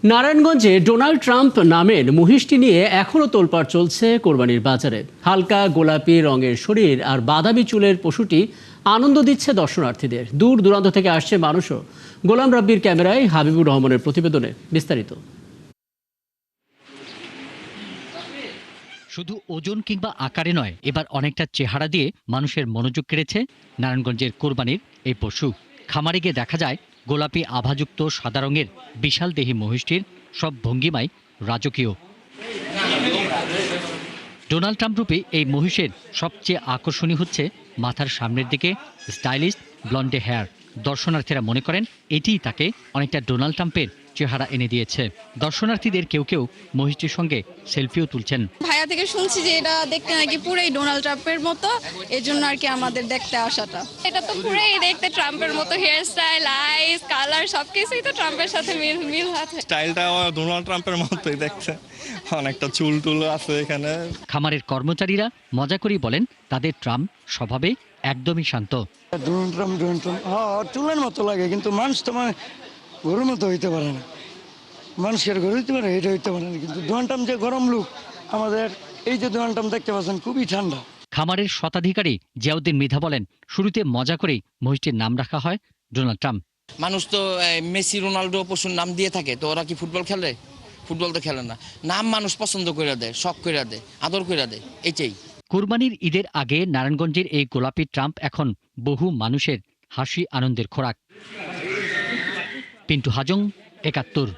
নারায়ণগঞ্জে Donald Trump নামের মহিষটি নিয়ে এখনও তোলপাড় চলছে কোরবানির বাজারে। হালকা গোলাপি রঙের শরীর আর বাদামি চুলের পশুটি আনন্দ দিচ্ছে দর্শনার্থীদের। দূর দূরান্ত থেকে আসছে মানুষও। গোলাম রাব্বির ক্যামেরায় হাবিবুর রহমানের প্রতিবেদনে বিস্তারিত। শুধু ওজন কিংবা আকারে নয়, এবার অনেকটা চেহারা দিয়ে মানুষের মনোযোগ কেড়েছে নারায়ণগঞ্জের কোরবানির এই পশু। খামারে গিয়ে দেখা যায় গোলাপি আভাযুক্ত সাদা রঙের বিশাল দেহী মহিষটির সব ভঙ্গিমাই রাজকীয়। ডোনাল্ড ট্রাম্প রূপে এই মহিষের সবচেয়ে আকর্ষণীয় হচ্ছে মাথার সামনের দিকে স্টাইলিশ ব্লন্ডে হেয়ার। দর্শনার্থীরা মনে করেন এটিই তাকে অনেকটা ডোনাল্ড ট্রাম্পের চেহারা এনে দিয়েছে। দর্শনার্থীদের কেউ কেউ মহিষটির সঙ্গে সেলফিও তুলছেন। ভাইয়া থেকে শুনছি যে এটা দেখতে নাকি পুরোই ডোনাল্ড ট্রাম্পের মতো, এই জন্য আর কি আমাদের দেখতে আসাটা। এটা তো পুরোই দেখতে ট্রাম্পের মতো, হেয়ার স্টাইল, আইস, কালার সবকিছুই তো ট্রাম্পের সাথে মিল আছে। স্টাইলটা ডোনাল্ড ট্রাম্পের মতোই দেখতে, অনেকটা চুল টুল আছে এখানে। খামারের কর্মচারীরা মজা করেই বলেন তাদের ট্রাম্প স্বভাবে একদমই শান্ত। ডোনাল্ড ট্রাম্প চুলের মতো লাগে, কিন্তু মানুষ তো গরুর মতো হইতে পারে না। মানুষের ঘর হইতে পারে, এটা হইতে পারে না। কিন্তু ডোনাল্ড ট্রাম্প যে গরম লোক, আমাদের এই যে ডোনাল্ড ট্রাম্প দেখতে পাচ্ছেন খুবই ঠান্ডা। খামারের শতাধিকারী জিয়াউদ্দিন মৃধা বলেন, শুরুতে মজা করেই মহিষটির নাম রাখা হয় ডোনাল্ড ট্রাম্প। মানুষ তো মেসি, রোনাল্ডো পশুর নাম দিয়ে থাকে, তো ওরা কি ফুটবল খেলে? ফুটবল তো খেলে না। নাম মানুষ পছন্দ করে দেয়, শখ করে দেয়, আদর করে দেয়, এইটাই। কুরবানির ঈদের আগে নারায়ণগঞ্জের এই গোলাপি ট্রাম্প এখন বহু মানুষের হাসি আনন্দের খোরাক। পিন্টু হাজং, ৭১।